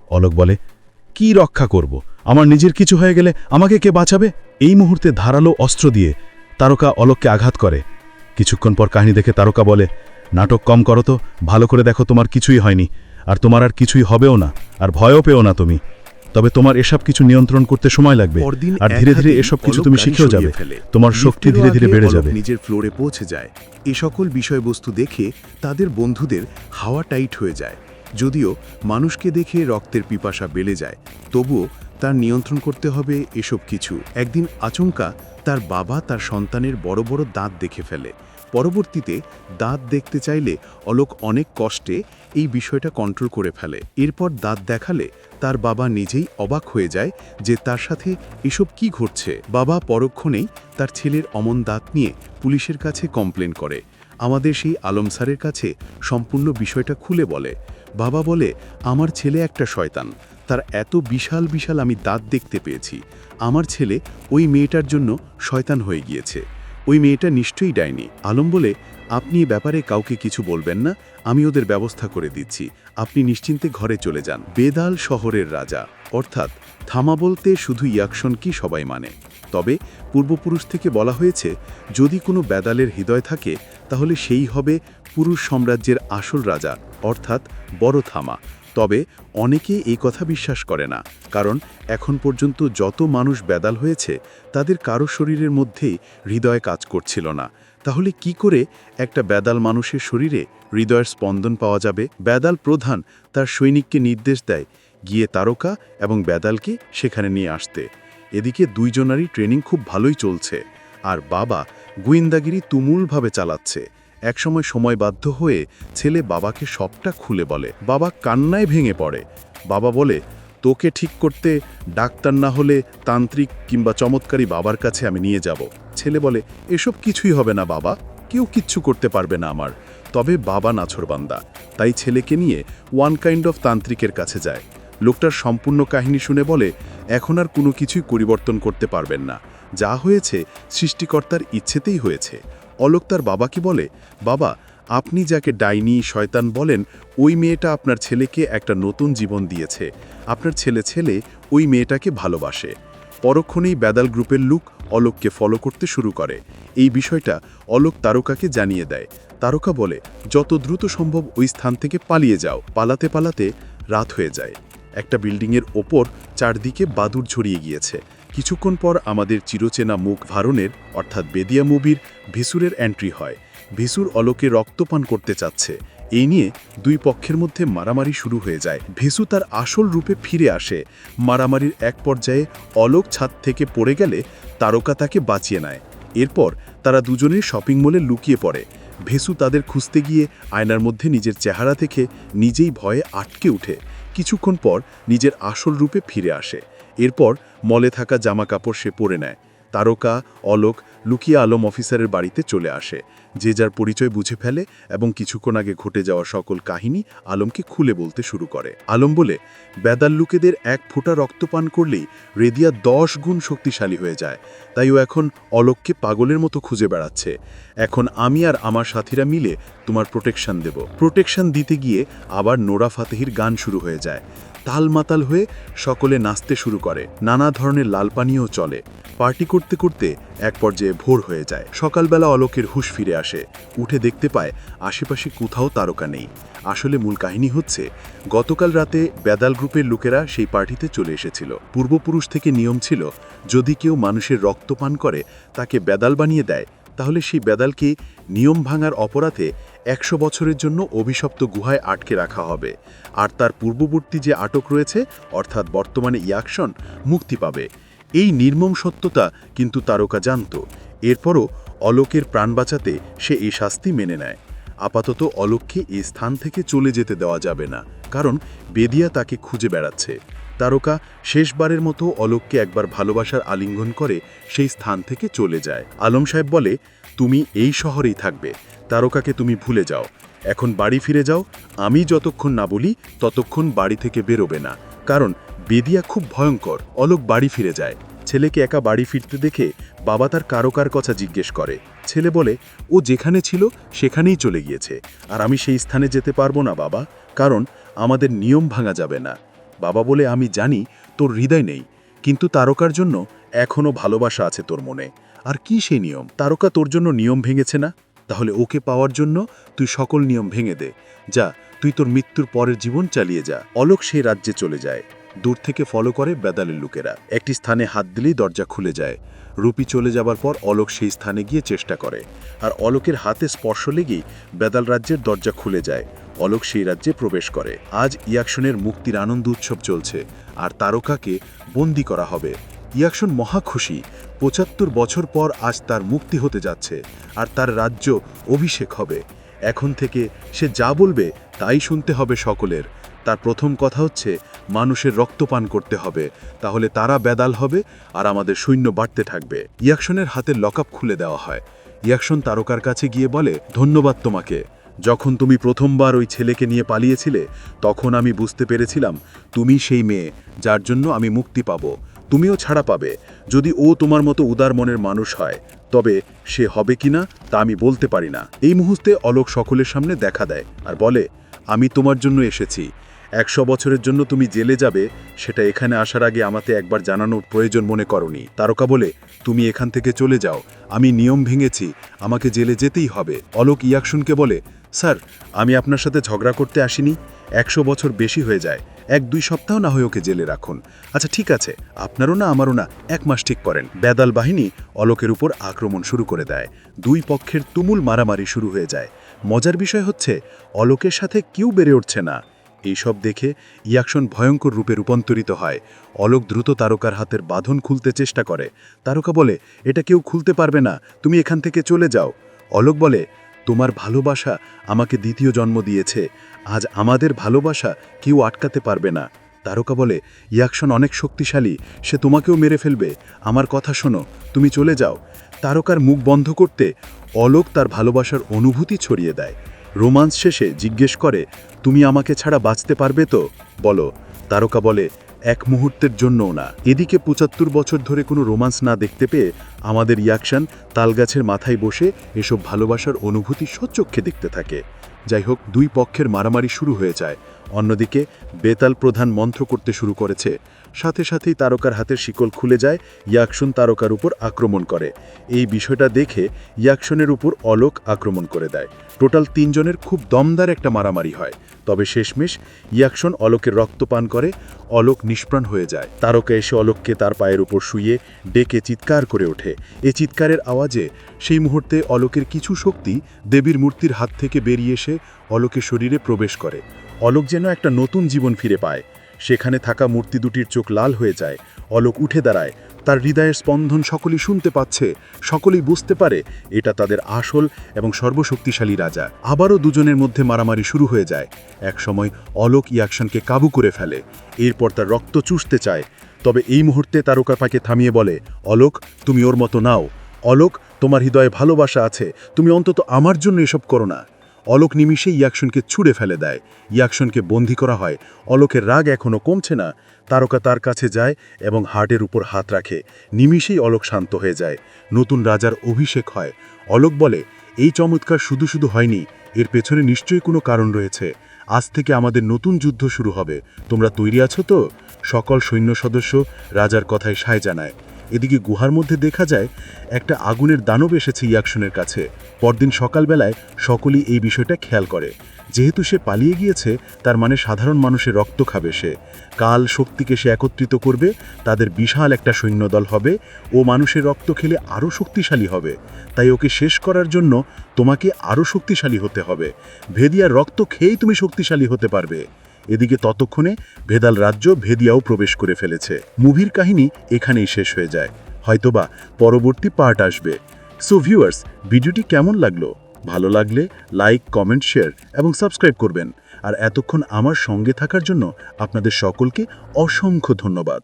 অলোক বলে, কি রক্ষা করব? আমার নিজের কিছু হয়ে গেলে আমাকে কে বাঁচাবে? এই মুহূর্তে ধারালো অস্ত্র দিয়ে তারকা অলোককে আঘাত করে। কিছুক্ষণ পর কাহিনী দেখে তারকা বলে, নাটক কম করো তো, ভালো করে দেখো তোমার কিছুই হয়নি, আর তোমার আর কিছুই হবেও না, আর ভয়ও পেও না তুমি। তবে তোমার এসব কিছু নিয়ন্ত্রণ করতে সময় লাগবে, আর ধীরে ধীরে এসব কিছু তুমি শিখেও যাবে, তোমার শক্তি ধীরে ধীরে বেড়ে যাবে। নিজের ফ্লোরে পৌঁছে যায়। এ সকল বিষয়বস্তু দেখে তাদের বন্ধুদের হাওয়া টাইট হয়ে যায়। যদিও মানুষকে দেখে রক্তের পিপাসা বেড়ে যায়, তবুও তার নিয়ন্ত্রণ করতে হবে এসব কিছু। একদিন আচমকা তার বাবা তার সন্তানের বড় বড় দাঁত দেখে ফেলে। পরবর্তীতে দাঁত দেখতে চাইলে অলোক অনেক কষ্টে এই বিষয়টা কন্ট্রোল করে ফেলে। এরপর দাঁত দেখালে তার বাবা নিজেই অবাক হয়ে যায় যে তার সাথে এসব কি ঘটছে। বাবা পরক্ষণেই তার ছেলের অমন দাঁত নিয়ে পুলিশের কাছে কমপ্লেন করে। আমাদের সেই আলম স্যারের কাছে সম্পূর্ণ বিষয়টা খুলে বলে। বাবা বলে, আমার ছেলে একটা শয়তান, তার এত বিশাল বিশাল আমি দাঁত দেখতে পেয়েছি। আমার ছেলে ওই মেয়েটার জন্য শয়তান হয়ে গিয়েছে, ওই মেয়েটা নিশ্চয়ই ডাইনি। আলম বলে, আপনি এ ব্যাপারে কাউকে কিছু বলবেন না, আমি ওদের ব্যবস্থা করে দিচ্ছি, আপনি নিশ্চিন্তে ঘরে চলে যান। বেদাল শহরের রাজা, অর্থাৎ থামা বলতে শুধু ইয়াকশন কি সবাই মানে। তবে পূর্বপুরুষ থেকে বলা হয়েছে যদি কোনো বেদালের হৃদয় থাকে তাহলে সেই হবে পুরুষ সাম্রাজ্যের আসল রাজা, অর্থাৎ বড় থামা। তবে অনেকে এই কথা বিশ্বাস করে না, কারণ এখন পর্যন্ত যত মানুষ বেদাল হয়েছে তাদের কারো শরীরের মধ্যেই হৃদয় কাজ করছিল না। তাহলে কি করে একটা বেদাল মানুষের শরীরে হৃদয়ের স্পন্দন পাওয়া যাবে? বেদাল প্রধান তার সৈনিককে নির্দেশ দেয় গিয়ে তারকা এবং বেদালকে সেখানে নিয়ে আসতে। এদিকে দুইজনারই ট্রেনিং খুব ভালোই চলছে, আর বাবা গোয়েন্দাগিরি তুমুলভাবে চালাচ্ছে। একসময় সময়বাধ্য হয়ে ছেলে বাবাকে সবটা খুলে বলে। বাবা কান্নায় ভেঙে পড়ে। বাবা বলে, তোকে ঠিক করতে ডাক্তার না হলে তান্ত্রিক কিংবা চমৎকারী বাবার কাছে আমি নিয়ে যাব। ছেলে বলে, এসব কিছুই হবে না বাবা, কেউ কিচ্ছু করতে পারবে না আমার। তবে বাবা নাছোড়বান্দা, তাই ছেলেকে নিয়ে ওয়ান কাইন্ড অফ তান্ত্রিকের কাছে যায়। লোকটার সম্পূর্ণ কাহিনী শুনে বলে, এখন আর কোনো কিছুই পরিবর্তন করতে পারবেন না, যা হয়েছে সৃষ্টিকর্তার ইচ্ছেতেই হয়েছে। অলোক তার বাবাকে বলে, বাবা আপনি যাকে ডাইনি শয়তান বলেন ওই মেয়েটা আপনার ছেলেকে একটা নতুন জীবন দিয়েছে। আপনার ছেলে ওই মেয়েটাকে ভালোবাসে। পরক্ষণেই বেদাল গ্রুপের লোক অলোককে ফলো করতে শুরু করে। এই বিষয়টা অলোক তারকাকে জানিয়ে দেয়। তারকা বলে, যত দ্রুত সম্ভব ওই স্থান থেকে পালিয়ে যাও। পালাতে পালাতে রাত হয়ে যায়। একটা বিল্ডিংয়ের ওপর চারদিকে বাদুড় ছড়িয়ে গিয়েছে। কিছুক্ষণ পর আমাদের চিরচেনা মুখ ভারণের অর্থাৎ বেদিয়া মুভির ভিসুরের এন্ট্রি হয়। ভিসুর অলোকে রক্তপান করতে চাচ্ছে। এই নিয়ে দুই পক্ষের মধ্যে মারামারি শুরু হয়ে যায়। ভিসু তার আসল রূপে ফিরে আসে। মারামারির এক পর্যায়ে অলোক ছাদ থেকে পড়ে গেলে তারকা তাকে বাঁচিয়ে নেয়। এরপর তারা দুজনেই শপিং মলে লুকিয়ে পড়ে। ভেসু তাদের খুঁজতে গিয়ে আয়নার মধ্যে নিজের চেহারা দেখে নিজেই ভয়ে আটকে উঠে। কিছুক্ষণ পর নিজের আসল রূপে ফিরে আসে। এরপর মলে থাকা জামা কাপড় সে পরে নেয়। তারকা অলোক লুকিয়ে আলম অফিসারের বাড়িতে চলে আসে। যে যার পরিচয় বুঝে ফেলে এবং কিছুক্ষণ আগে ঘটে যাওয়া সকল কাহিনী আলমকে খুলে বলতে শুরু করে। আলম বলে, বেদাল লোকেদের এক ফোঁটা রক্তপান করলেই রেদিয়া 10 গুণ শক্তিশালী হয়ে যায়। তাই ও এখন অলোককে পাগলের মতো খুঁজে বেড়াচ্ছে। এখন আমি আর আমার সাথীরা মিলে তোমার প্রোটেকশন দেব। প্রোটেকশন দিতে গিয়ে আবার নোরা ফাতেহির গান শুরু হয়ে যায়। তালমাতাল হয়ে সকলে নাচতে শুরু করে। নানা ধরনের লাল পানীয় চলে। পার্টি করতে করতে এক পর্যায়ে ভোর হয়ে যায়। সকালবেলা অলোকের হুঁশ ফিরে আসে। উঠে দেখতে পায় আশেপাশে কোথাও তারকা নেই। আসলে মূল কাহিনী হচ্ছে, গতকাল রাতে বেদাল গ্রুপের লোকেরা সেই পার্টিতে চলে এসেছিল। পূর্বপুরুষ থেকে নিয়ম ছিল, যদি কেউ মানুষের রক্ত পান করে তাকে বেদাল বানিয়ে দেয়, তাহলে সেই বেদালকে নিয়ম ভাঙার অপরাধে 100 বছরের জন্য অভিশপ্ত গুহায় আটকে রাখা হবে। আর তার পূর্ববর্তী যে আটক রয়েছে অর্থাৎ বর্তমানে ইয়াকশন মুক্তি পাবে। এই নির্মম সত্যতা কিন্তু তারকা জানত। এরপরও অলোকের প্রাণ বাঁচাতে সে এই শাস্তি মেনে নেয়। আপাতত অলোককে এই স্থান থেকে চলে যেতে দেওয়া যাবে না, কারণ বেদিয়া তাকে খুঁজে বেড়াচ্ছে। তারকা শেষবারের মতো অলোককে একবার ভালোবাসার আলিঙ্গন করে সেই স্থান থেকে চলে যায়। আলম সাহেব বলে, তুমি এই শহরেই থাকবে, তারকাকে তুমি ভুলে যাও, এখন বাড়ি ফিরে যাও। আমি যতক্ষণ না বলি ততক্ষণ বাড়ি থেকে বেরোবে না, কারণ বেদিয়া খুব ভয়ঙ্কর। অলোক বাড়ি ফিরে যায়। ছেলেকে একা বাড়ি ফিরতে দেখে বাবা তার কার কথা জিজ্ঞেস করে। ছেলে বলে, ও যেখানে ছিল সেখানেই চলে গিয়েছে, আর আমি সেই স্থানে যেতে পারবো না বাবা, কারণ আমাদের নিয়ম ভাঙা যাবে না। বাবা বলে, আমি জানি তোর হৃদয় নেই, কিন্তু তারকার জন্য এখনও ভালোবাসা আছে তোর মনে। আর কি সেই নিয়ম? তারকা তোর জন্য নিয়ম ভেঙেছে না? তাহলে ওকে পাওয়ার জন্য তুই সকল নিয়ম ভেঙে দে। যা, তুই তোর মৃত্যুর পরের জীবন চালিয়ে যা। অলোক সেই রাজ্যে চলে যায়। দূর থেকে ফলো করে বেদালের লোকেরা। একটি স্থানে হাত দিলেই দরজা খুলে যায়। রূপী চলে যাবার পর অলোক সেই স্থানে গিয়ে চেষ্টা করে, আর অলোকের হাতে স্পর্শ লেগেই বেদাল রাজ্যের দরজা খুলে যায়। অলোক সেই রাজ্যে প্রবেশ করে। আজ ইয়াকশনের মুক্তির আনন্দ উৎসব চলছে, আর তারকাকে বন্দি করা হবে। ইয়াকশন মহা খুশি। 75 বছর পর আজ তার মুক্তি হতে যাচ্ছে, আর তার রাজ্য অভিষেক হবে। এখন থেকে সে যা বলবে তাই শুনতে হবে সকলের। তার প্রথম কথা হচ্ছে, মানুষের রক্তপান করতে হবে, তাহলে তারা বেদাল হবে আর আমাদের সৈন্য বাড়তে থাকবে। ইয়াকশনের হাতের লকআপ খুলে দেওয়া হয়। ইয়াকশন তারকার কাছে গিয়ে বলে, ধন্যবাদ তোমাকে। যখন তুমি প্রথমবার ওই ছেলেকে নিয়ে পালিয়েছিলে, তখন আমি বুঝতে পেরেছিলাম তুমি সেই মেয়ে যার জন্য আমি মুক্তি পাব। তুমিও ছাড়া পাবে। যদি ও তোমার মতো উদার মনের মানুষ হয়, তবে সে হবে কিনা তা আমি বলতে পারি না। এই মুহূর্তে অলোক সকলের সামনে দেখা দেয় আর বলে, আমি তোমার জন্য এসেছি। 100 বছরের জন্য তুমি জেলে যাবে, সেটা এখানে আসার আগে আমাকে একবার জানানোর প্রয়োজন মনে করনি। তারকা বলে, তুমি এখান থেকে চলে যাও, আমি নিয়ম ভেঙেছি, আমাকে জেলে যেতেই হবে। অলোক ইয়াকসুনকে বলে, স্যার, আমি আপনার সাথে ঝগড়া করতে আসিনি। 100 বছর বেশি হয়ে যায়, 1-2 সপ্তাহ না হয় ওকে জেলে রাখুন। আচ্ছা ঠিক আছে, আপনারও না আমারও না, 1 মাস ঠিক করেন। বেদাল বাহিনী অলোকের উপর আক্রমণ শুরু করে দেয়। দুই পক্ষের তুমুল মারামারি শুরু হয়ে যায়। মজার বিষয় হচ্ছে, অলোকের সাথে কেউ বেড়ে উঠছে না। এইসব দেখে ইয়াকসন ভয়ঙ্কর রূপে রূপান্তরিত হয়। অলোক দ্রুত তারকার হাতের বাঁধন খুলতে চেষ্টা করে। তারকা বলে, এটা কেউ খুলতে পারবে না, তুমি এখান থেকে চলে যাও। অলোক বলে, তোমার ভালোবাসা আমাকে দ্বিতীয় জন্ম দিয়েছে, আজ আমাদের ভালোবাসা কেউ আটকাতে পারবে না। তারকা বলে, ইয়াকসন অনেক শক্তিশালী, সে তোমাকেও মেরে ফেলবে, আমার কথা শোনো, তুমি চলে যাও। তারকার মুখ বন্ধ করতে অলোক তার ভালোবাসার অনুভূতি ছড়িয়ে দেয়। রোমান্স শেষে জিজ্ঞেস করে, তুমি আমাকে ছাড়া বাঁচতে পারবে তো? বলো। তারকা বলে, 1 মুহূর্তের জন্যও না। এদিকে 75 বছর ধরে কোনো রোমান্স না দেখতে পেয়ে আমাদের ইয়াকসন তালগাছের মাথায় বসে এসব ভালোবাসার অনুভূতি সচক্ষে দেখতে থাকে। যাই হোক, দুই পক্ষের মারামারি শুরু হয়ে যায়। অন্যদিকে বেতাল প্রধান মন্ত্র করতে শুরু করেছে। সাথে সাথেই তারকার হাতের শিকল খুলে যায়, ইয়াকসন তারকার উপর আক্রমণ করে। এই বিষয়টা দেখে ইয়াকসনের উপর অলোক আক্রমণ করে দেয়। টোটাল 3 জনের খুব দমদার একটা মারামারি হয়। তবে শেষমেশ ইয়াকসন অলোকের রক্ত পান করে, অলোক নিষ্প্রাণ হয়ে যায়। তারকা এসে অলোককে তার পায়ের উপর শুইয়ে ডেকে চিৎকার করে ওঠে। এই চিৎকারের আওয়াজে সেই মুহূর্তে অলোকের কিছু শক্তি দেবীর মূর্তির হাত থেকে বেরিয়ে এসে অলোকের শরীরে প্রবেশ করে। অলোক যেন একটা নতুন জীবন ফিরে পায়। সেখানে থাকা মূর্তি দুটির চোখ লাল হয়ে যায়। অলোক উঠে দাঁড়ায়, তার হৃদয়ের স্পন্দন সকলেই শুনতে পাচ্ছে, সকলেই বুঝতে পারে এটা তাদের আসল এবং সর্বশক্তিশালী রাজা। আবারও দুজনের মধ্যে মারামারি শুরু হয়ে যায়। একসময় অলোক ইয়াকসনকে কাবু করে ফেলে, এরপর তার রক্ত চুষতে চায়। তবে এই মুহূর্তে তারকা তাকে থামিয়ে বলে, অলোক, তুমি ওর মতো নাও। অলোক, তোমার হৃদয়ে ভালোবাসা আছে, তুমি অন্তত আমার জন্য এসব করো না। অলোক নিমিষেই ইয়াকসনকে ছুঁড়ে ফেলে দেয়। ইয়াকসনকে বন্দী করা হয়। অলোকের রাগ এখনও কমছে না। তারকা তার কাছে যায় এবং হার্টের উপর হাত রাখে। নিমিষেই অলোক শান্ত হয়ে যায়। নতুন রাজার অভিষেক হয়। অলোক বলে, এই চমৎকার শুধু শুধু হয়নি, এর পেছনে নিশ্চয়ই কোনো কারণ রয়েছে। আজ থেকে আমাদের নতুন যুদ্ধ শুরু হবে, তোমরা তৈরি আছো তো? সকল সৈন্য সদস্য রাজার কথায় সায় জানায়। এদিকে গুহার মধ্যে দেখা যায় একটা আগুনের দানব এসেছে ইয়াকসনের কাছে। পরদিন সকালবেলায় সকলেই এই বিষয়টা খেয়াল করে। যেহেতু সে পালিয়ে গিয়েছে, তার মানে সাধারণ মানুষের রক্ত খাবে সে। কাল শক্তিকে সে একত্রিত করবে, তাদের বিশাল একটা সৈন্যদল হবে, ও মানুষের রক্ত খেলে আরও শক্তিশালী হবে। তাই ওকে শেষ করার জন্য তোমাকে আরও শক্তিশালী হতে হবে। ভেদিয়ার রক্ত খেয়েই তুমি শক্তিশালী হতে পারবে। এদিকে ততক্ষণে ভেদাল রাজ্য ভেদিয়াও প্রবেশ করে ফেলেছে। মুভির কাহিনী এখানেই শেষ হয়ে যায়। হয়তোবা পরবর্তী পার্ট আসবে। সো ভিউয়ার্স, ভিডিওটি কেমন লাগলো? ভালো লাগলে লাইক, কমেন্ট, শেয়ার এবং সাবস্ক্রাইব করবেন। আর এতক্ষণ আমার সঙ্গে থাকার জন্য আপনাদের সকলকে অসংখ্য ধন্যবাদ।